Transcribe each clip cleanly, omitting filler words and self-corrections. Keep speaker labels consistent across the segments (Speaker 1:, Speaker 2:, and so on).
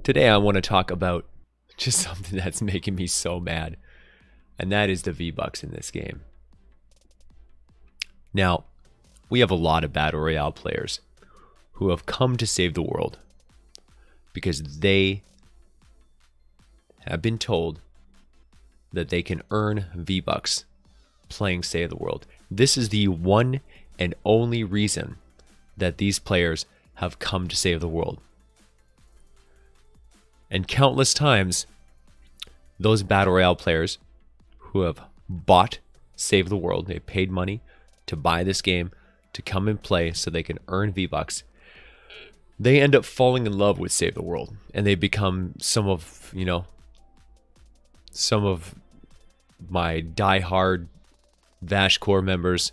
Speaker 1: Today I want to talk about just something that's making me so mad, and that is the V-Bucks in this game. Now, we have a lot of Battle Royale players who have come to save the world because they have been told that they can earn V-Bucks playing Save the World. This is the one and only reason that these players have come to save the world. And countless times, those Battle Royale players who have bought Save the World, they paid money to buy this game, to come and play so they can earn V-Bucks, they end up falling in love with Save the World. And they become some of my die-hard Vash Core members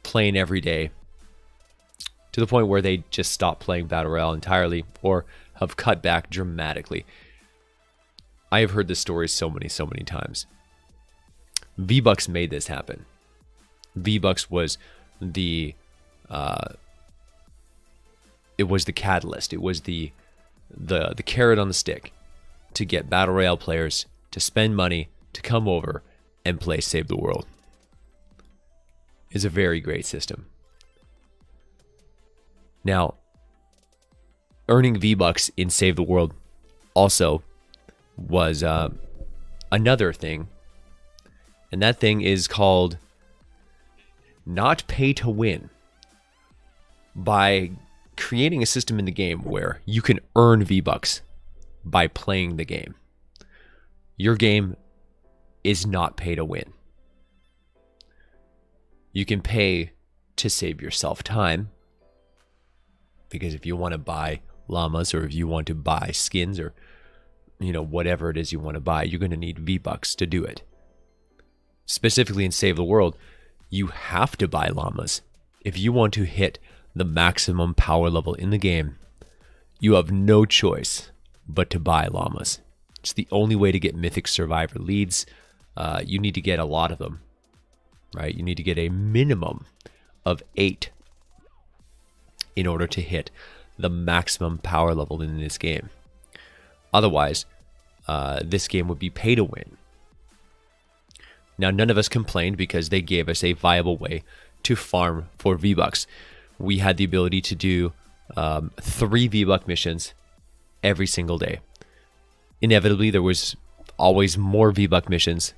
Speaker 1: playing every day, to the point where they just stop playing Battle Royale entirely or have cut back dramatically. I have heard this story so many times. V-Bucks made this happen. V-Bucks was the catalyst. It was the carrot on the stick to get Battle Royale players to spend money to come over and play Save the World. It's a very great system. Now, earning V-Bucks in Save the World also was another thing, and that thing is called not pay to win. By creating a system in the game where you can earn V-Bucks by playing the game, your game is not pay to win. You can pay to save yourself time, because if you want to buy llamas, or if you want to buy skins, or whatever it is you want to buy, you're going to need V-Bucks to do it. Specifically in Save the World, you have to buy llamas. If you want to hit the maximum power level in the game, you have no choice but to buy llamas. It's the only way to get Mythic Survivor leads. You need to get a lot of them, right? You need to get a minimum of 8 in order to hit the maximum power level in this game. Otherwise, this game would be pay to win. Now, none of us complained because they gave us a viable way to farm for V-Bucks. We had the ability to do 3 V-Buck missions every single day. Inevitably, there was always more V-Buck missions.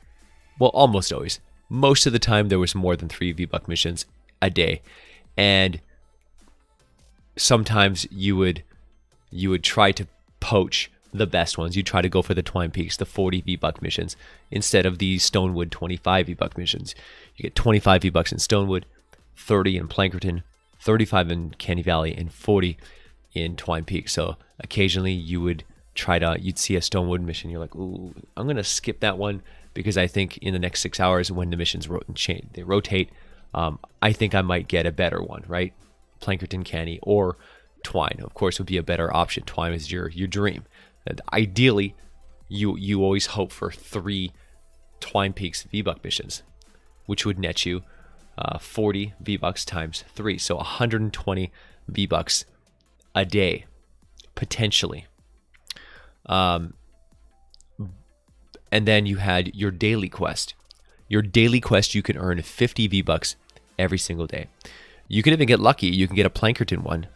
Speaker 1: Well, almost always. Most of the time, there was more than 3 V-Buck missions a day. And sometimes you would try to poach the best ones. You try to go for the Twine Peaks, the 40 V-Buck missions, instead of the Stonewood 25 V-Buck missions. You get 25 V-Bucks in Stonewood, 30 in Plankerton, 35 in Canny Valley, and 40 in Twine Peaks. So occasionally you'd see a Stonewood mission, you're like, ooh, I'm going to skip that one because I think in the next 6 hours when the missions rotate, I think I might get a better one, right? Plankerton, Canny, or Twine, of course, would be a better option. Twine is your dream. And ideally, you always hope for 3 Twine Peaks V-Buck missions, which would net you 40 V-Bucks times 3, so 120 V-Bucks a day, potentially. And then you had your daily quest. Your daily quest, you can earn 50 V-Bucks every single day. You can even get lucky. You can get a Plankerton one.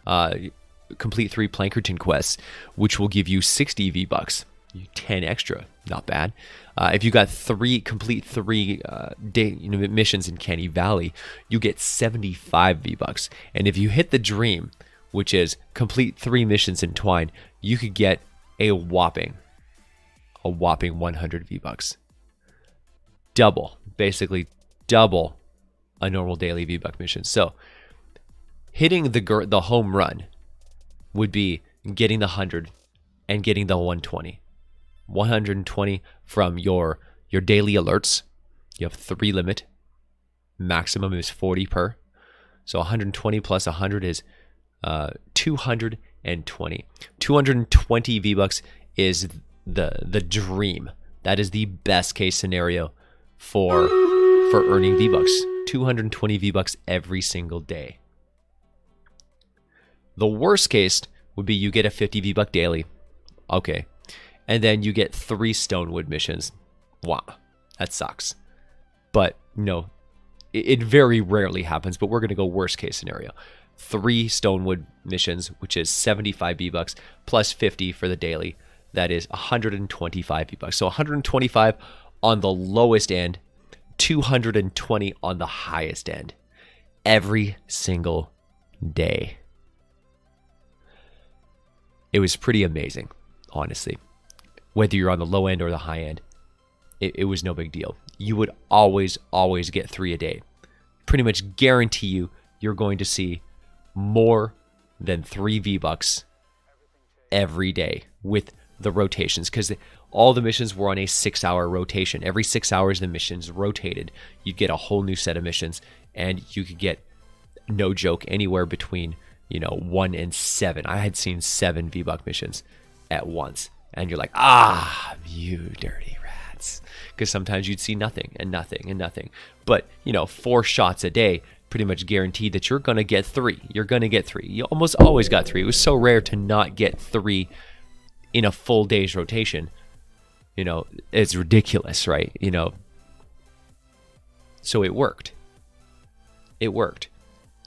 Speaker 1: Complete 3 Plankerton quests, which will give you 60 V-Bucks. 10 extra, not bad. If you got complete 3 missions in Canny Valley, you get 75 V-Bucks. And if you hit the dream, which is complete 3 missions in Twine, you could get a whopping 100 V-Bucks. Basically double a normal daily V-Buck mission. So hitting the home run would be getting the 100 and getting the 120. 120 from your daily alerts. You have 3 limit. Maximum is 40 per. So 120 plus 100 is 220. 220 V-Bucks is the dream. That is the best case scenario for earning V-Bucks. 220 V-Bucks every single day. The worst case would be you get a 50 V-Buck daily, Okay. And then you get 3 Stonewood missions. Wow, that sucks. But no, it very rarely happens, but we're going to go worst case scenario. 3 Stonewood missions, which is 75 V-Bucks plus 50 for the daily. That is 125 V-Bucks. So 125 on the lowest end, 220 on the highest end. Every single day. It was pretty amazing, honestly. Whether you're on the low end or the high end, it was no big deal. You would always get 3 a day. Pretty much guarantee you're going to see more than 3 V-Bucks every day with the rotations, because all the missions were on a 6-hour rotation. Every 6 hours the missions rotated. You'd get a whole new set of missions, and you could get, no joke, anywhere between 1 and 7. I had seen 7 V-Buck missions at once, and you're like, you dirty rats, because sometimes you'd see nothing and nothing and nothing. But 4 shots a day pretty much guaranteed that you're going to get 3. You're going to get 3. You almost always got 3. It was so rare to not get 3 in a full day's rotation. It's ridiculous, right? So it worked. It worked.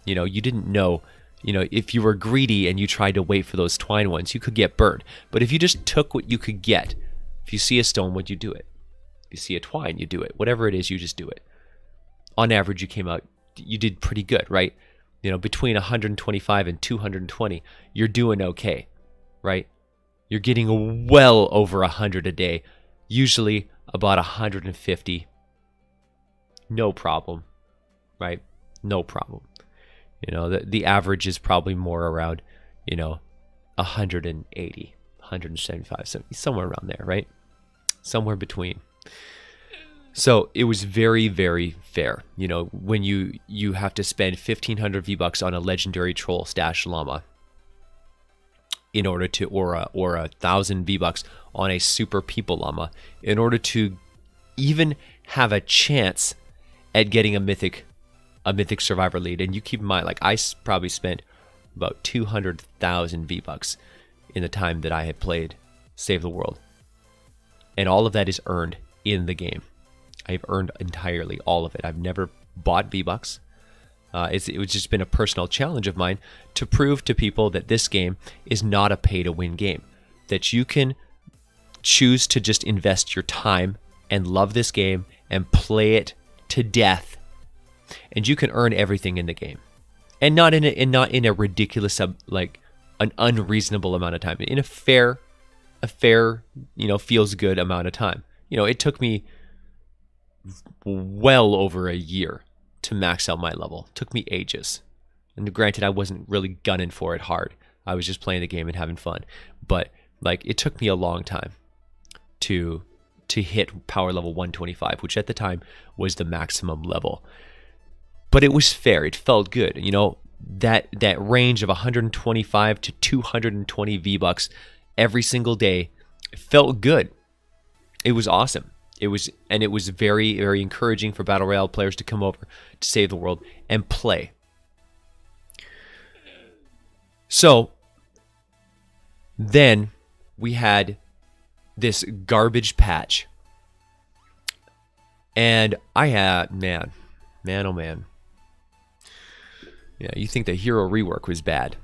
Speaker 1: You didn't know, if you were greedy and you tried to wait for those twine ones, you could get burned. But if you just took what you could get, if you see a Stonewood, you do it. If you see a twine, you do it. Whatever it is, you just do it. On average, you did pretty good, right? Between 125 and 220, you're doing okay, right? You're getting well over 100 a day, usually about 150. No problem, right? No problem. The average is probably more around, 180, 175, somewhere around there, right? Somewhere between. So it was very, very fair. When you have to spend 1,500 V-Bucks on a legendary troll stash llama in order to, or 1,000 V-Bucks on a super people llama in order to even have a chance at getting a mythic survivor lead. And you keep in mind, I probably spent about 200,000 V-Bucks in the time that I had played Save the World. And all of that is earned in the game. I've earned entirely all of it. I've never bought V-Bucks. It was just been a personal challenge of mine to prove to people that this game is not a pay-to-win game. That you can choose to just invest your time and love this game and play it to death, and you can earn everything in the game, and not in a ridiculous an unreasonable amount of time. In a fair feels good amount of time. It took me well over a year to max out my level. It took me ages. And granted, I wasn't really gunning for it hard. I was just playing the game and having fun. But it took me a long time to hit power level 125, which at the time was the maximum level. But it was fair. It felt good. That range of 125 to 220 V-Bucks every single day felt good. It was awesome. It was very, very encouraging for Battle Royale players to come over to Save the World and play. So then we had this garbage patch. And I had, man, oh man. Yeah, you think the hero rework was bad.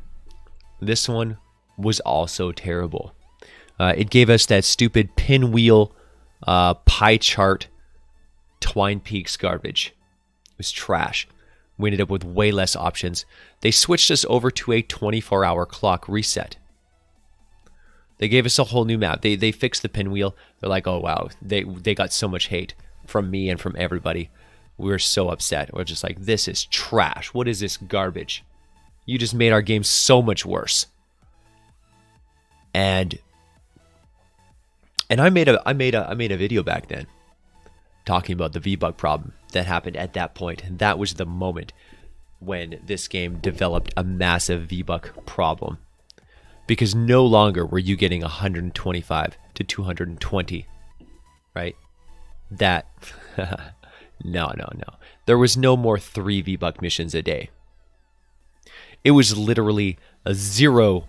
Speaker 1: This one was also terrible. It gave us that stupid pinwheel pie chart Twine Peaks garbage. It was trash. We ended up with way less options. They switched us over to a 24-hour clock reset. They gave us a whole new map. They fixed the pinwheel. They're like, oh wow, they got so much hate from me and from everybody. We were so upset. We're just like, this is trash. What is this garbage? You just made our game so much worse. And I made a video back then talking about the V-Buck problem that happened at that point. And that was the moment when this game developed a massive V-Buck problem. Because no longer were you getting 125 to 220, right? That, no. There was no more 3 V-Buck missions a day. It was literally a 0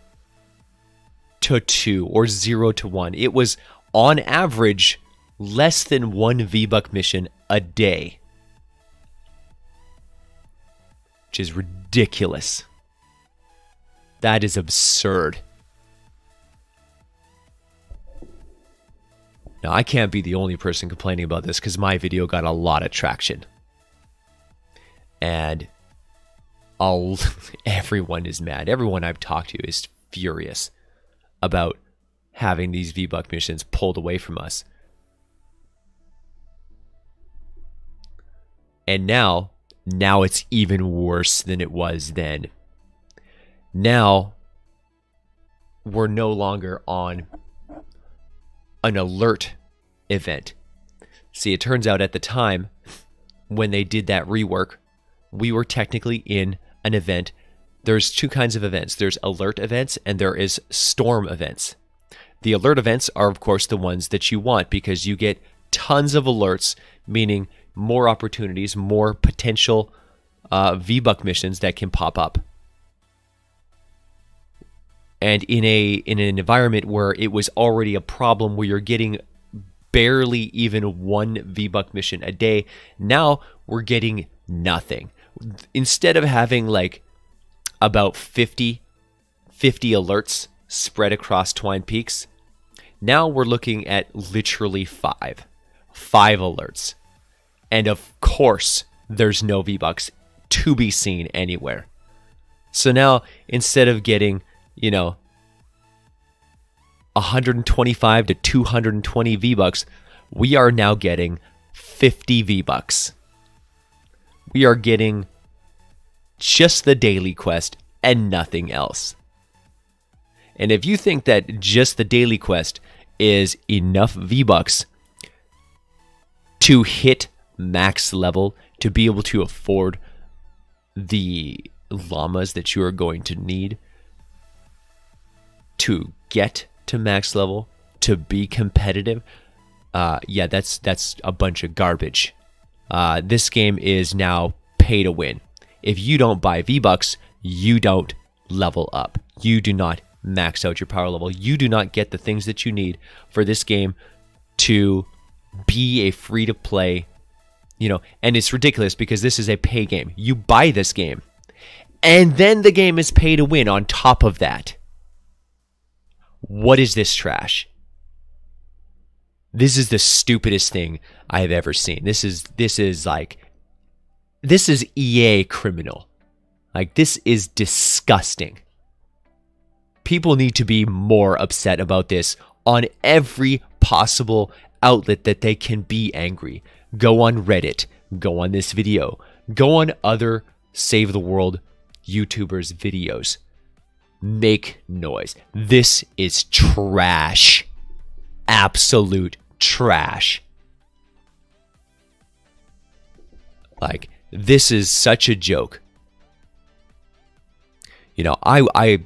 Speaker 1: to 2 or 0 to 1. It was on average less than 1 V-Buck mission a day, which is ridiculous. That is absurd. Now, I can't be the only person complaining about this because my video got a lot of traction. And everyone is mad. Everyone I've talked to is furious about having these V-Buck missions pulled away from us. And now it's even worse than it was then. Now, we're no longer on an alert event. See, it turns out at the time when they did that rework, we were technically in an event. There's two kinds of events. There's alert events and there is storm events. The alert events are, of course, the ones that you want because you get tons of alerts, meaning more opportunities, more potential V-Buck missions that can pop up. And in an environment where it was already a problem where you're getting barely even 1 V-Buck mission a day, now we're getting nothing. Instead of having like about 50 alerts spread across Twine Peaks, now we're looking at literally 5 alerts. And of course, there's no V-Bucks to be seen anywhere. So now, instead of getting, 125 to 220 V-Bucks, we are now getting 50 V-Bucks. We are getting just the daily quest and nothing else. And if you think that just the daily quest is enough V-Bucks to hit max level, to be able to afford the llamas that you are going to need to get to max level, to be competitive, yeah, that's a bunch of garbage. This game is now pay to win. If you don't buy V-Bucks, you don't level up. You do not max out your power level. You do not get the things that you need for this game to be a free-to-play, and it's ridiculous because this is a pay game. You buy this game, and then the game is pay to win on top of that. What is this trash? This is the stupidest thing I have ever seen. This is EA criminal. Like, this is disgusting. People need to be more upset about this on every possible outlet that they can be angry. Go on Reddit, go on this video, go on other Save the World YouTubers' videos. Make noise. This is trash. Absolute trash. Like, this is such a joke. I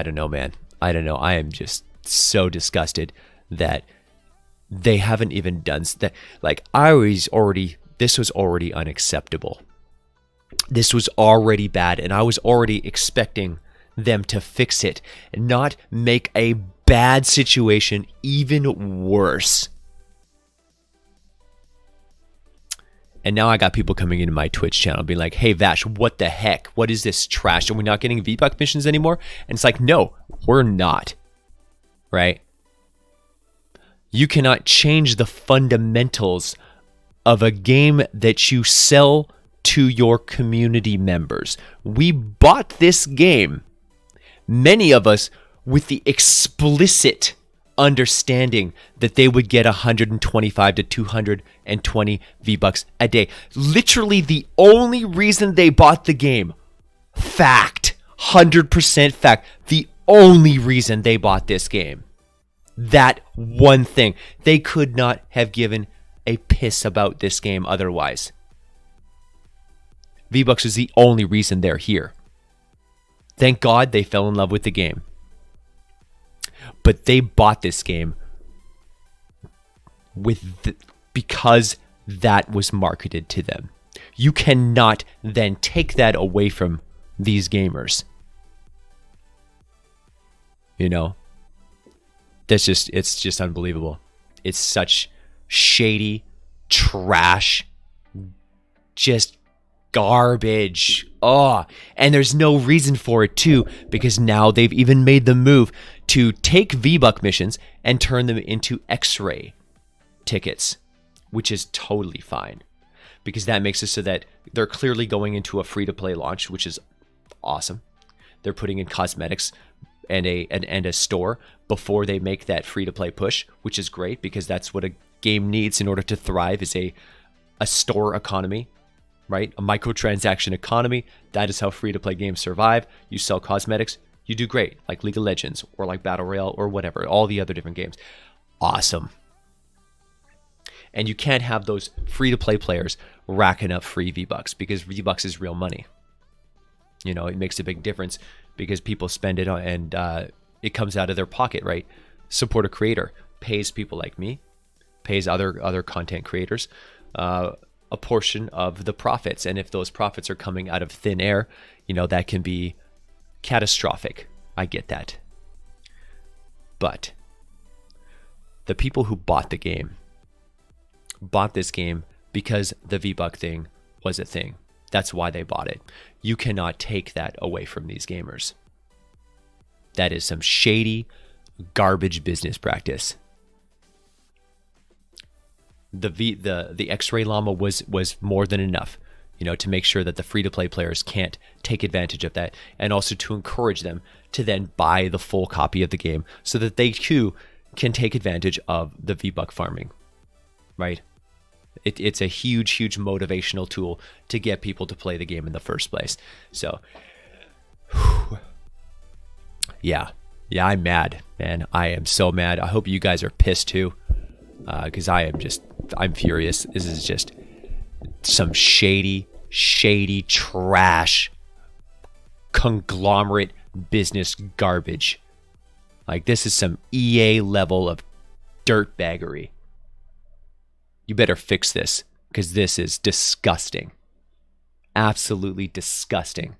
Speaker 1: don't know, man. I don't know. I am just so disgusted that they haven't even done that. Like, this was already unacceptable. This was already bad, and I was already expecting them to fix it and not make a bad situation even worse. And now I got people coming into my Twitch channel being like, hey, Vash, what the heck? What is this trash? Are we not getting V-Buck missions anymore? And it's like, no, we're not. Right? You cannot change the fundamentals of a game that you sell to your community members. We bought this game, many of us, with the explicit understanding that they would get 125 to 220 V-Bucks a day. Literally the only reason they bought the game. Fact. 100% fact. The only reason they bought this game. That one thing. They could not have given a piss about this game otherwise. V-Bucks is the only reason they're here. Thank God they fell in love with the game. But they bought this game because that was marketed to them. You cannot then take that away from these gamers. You know, it's just unbelievable. It's such shady trash, just garbage. Oh, and there's no reason for it too, because now they've even made the move to take V-Buck missions and turn them into X-ray tickets, which is totally fine, because that makes it so that they're clearly going into a free-to-play launch, which is awesome. They're putting in cosmetics and a store before they make that free-to-play push, which is great, because that's what a game needs in order to thrive, is a store economy, right? A microtransaction economy. That is how free-to-play games survive. You sell cosmetics, you do great, like League of Legends or like Battle Royale or whatever, all the other different games. Awesome. And you can't have those free-to-play players racking up free V-Bucks, because V-Bucks is real money. You know, it makes a big difference because people spend it on, and it comes out of their pocket, right? Support a creator pays people like me, pays other content creators a portion of the profits. And if those profits are coming out of thin air, you know, that can be catastrophic. I get that. But the people who bought the game bought this game because the V-Buck thing was a thing. That's why they bought it. You cannot take that away from these gamers. That is some shady, garbage business practice. The X-Ray Llama was more than enough, you know, to make sure that the free-to-play players can't take advantage of that, and also to encourage them to then buy the full copy of the game so that they too can take advantage of the V-Buck farming, right? It's a huge, huge motivational tool to get people to play the game in the first place. So, yeah, I'm mad, man. I am so mad. I hope you guys are pissed too, because I'm furious. This is just some shady trash conglomerate business garbage. Like, this is some EA level of dirtbaggery. You better fix this, because this is disgusting. Absolutely disgusting.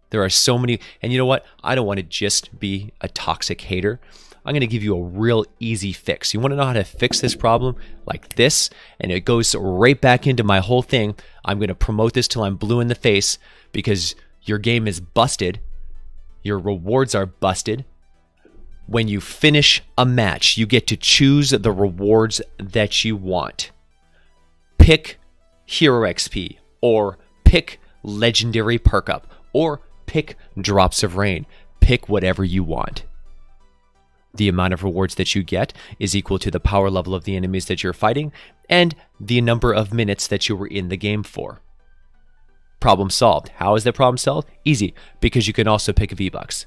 Speaker 1: There are so many, and you know what? I don't want to just be a toxic hater. I'm going to give you a real easy fix. You want to know how to fix this problem? Like this, and it goes right back into my whole thing. I'm going to promote this till I'm blue in the face, because your game is busted. Your rewards are busted. When you finish a match, you get to choose the rewards that you want. Pick Hero XP, or pick Legendary Perk Up, or pick Drops of Rain. Pick whatever you want. The amount of rewards that you get is equal to the power level of the enemies that you're fighting and the number of minutes that you were in the game for. Problem solved. How is that problem solved? Easy, because you can also pick V-Bucks.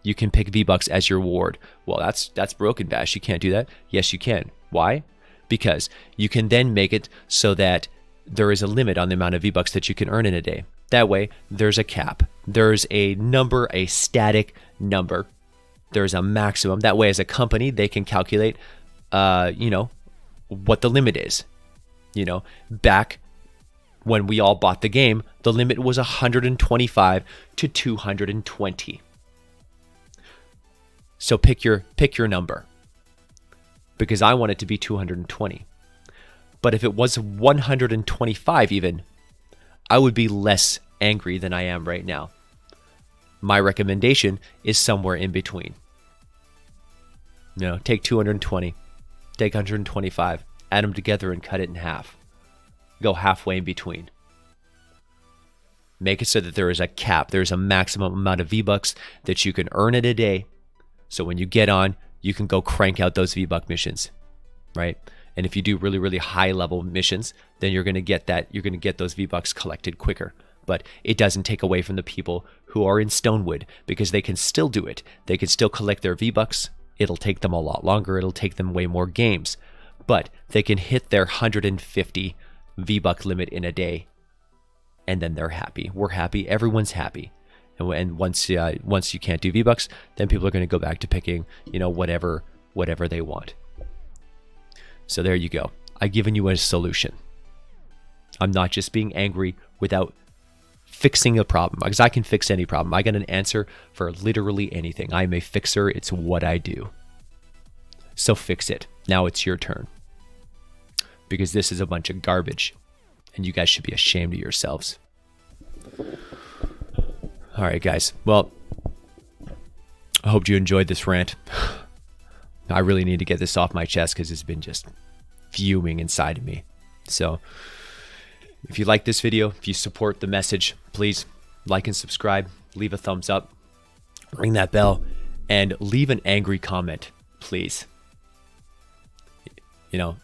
Speaker 1: You can pick V-Bucks as your reward. Well, that's broken, Bash. You can't do that. Yes, you can. Why? Because you can then make it so that there is a limit on the amount of V-Bucks that you can earn in a day. That way, there's a cap. There's a number, a static number. There's a maximum. That way, as a company, they can calculate, you know, what the limit is. You know, back when we all bought the game, the limit was 125 to 220. So pick your number, because I want it to be 220. But if it was 125 even, I would be less angry than I am right now. My recommendation is somewhere in between. You know, take 220, take 125, add them together and cut it in half. Go halfway in between. Make it so that there is a cap. There's a maximum amount of V-Bucks that you can earn in a day. So when you get on, you can go crank out those V-Buck missions, right? And if you do really, really high level missions, then you're going to get that. You're going to get those V-Bucks collected quicker. But it doesn't take away from the people who are in Stonewood, because they can still do it. They can still collect their V-Bucks. It'll take them a lot longer. It'll take them way more games. But they can hit their 150 V-Buck limit in a day. And then they're happy. We're happy. Everyone's happy. And once you can't do V-Bucks, then people are going to go back to picking, you know, whatever they want. So there you go. I've given you a solution. I'm not just being angry without fixing a problem, because I can fix any problem. I got an answer for literally anything. I'm a fixer. It's what I do. So fix it. Now it's your turn. Because this is a bunch of garbage. And you guys should be ashamed of yourselves. All right, guys. Well, I hope you enjoyed this rant. I really need to get this off my chest because it's been just fuming inside of me. So if you like this video, if you support the message, please like and subscribe, leave a thumbs up, ring that bell, and leave an angry comment, please. You know,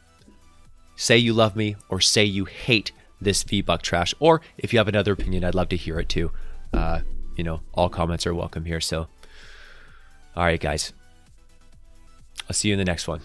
Speaker 1: say you love me or say you hate this V-Buck trash. Or if you have another opinion, I'd love to hear it too. You know, all comments are welcome here. So, all right, guys. I'll see you in the next one.